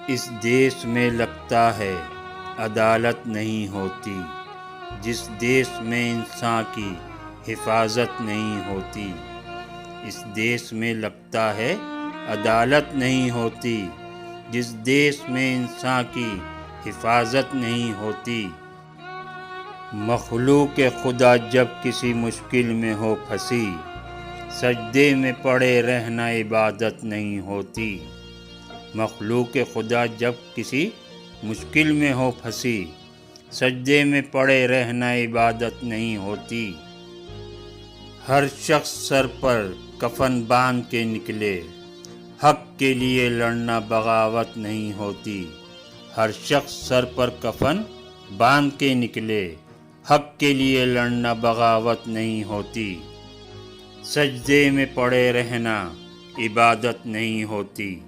اس دیس میں لگتا ہے عدالت نہیں ہوتی، جس دیس میں انسان کی حفاظت نہیں ہوتی۔ اس دیس میں لگتا ہے عدالت نہیں ہوتی، جس دیس میں انسان کی حفاظت نہیں ہوتی۔ مخلوق خدا جب کسی مشکل میں ہو پھنسی، سجدے میں پڑے رہنا عبادت نہیں ہوتی۔ مخلوق خدا جب کسی مشکل میں ہو پھنسی، سجدے میں پڑے رہنا عبادت نہیں ہوتی۔ ہر شخص سر پر کفن باندھ کے نکلے، حق کے لیے لڑنا بغاوت نہیں ہوتی۔ ہر شخص سر پر کفن باندھ کے نکلے، حق کے لیے لڑنا بغاوت نہیں ہوتی۔ سجدے میں پڑے رہنا عبادت نہیں ہوتی۔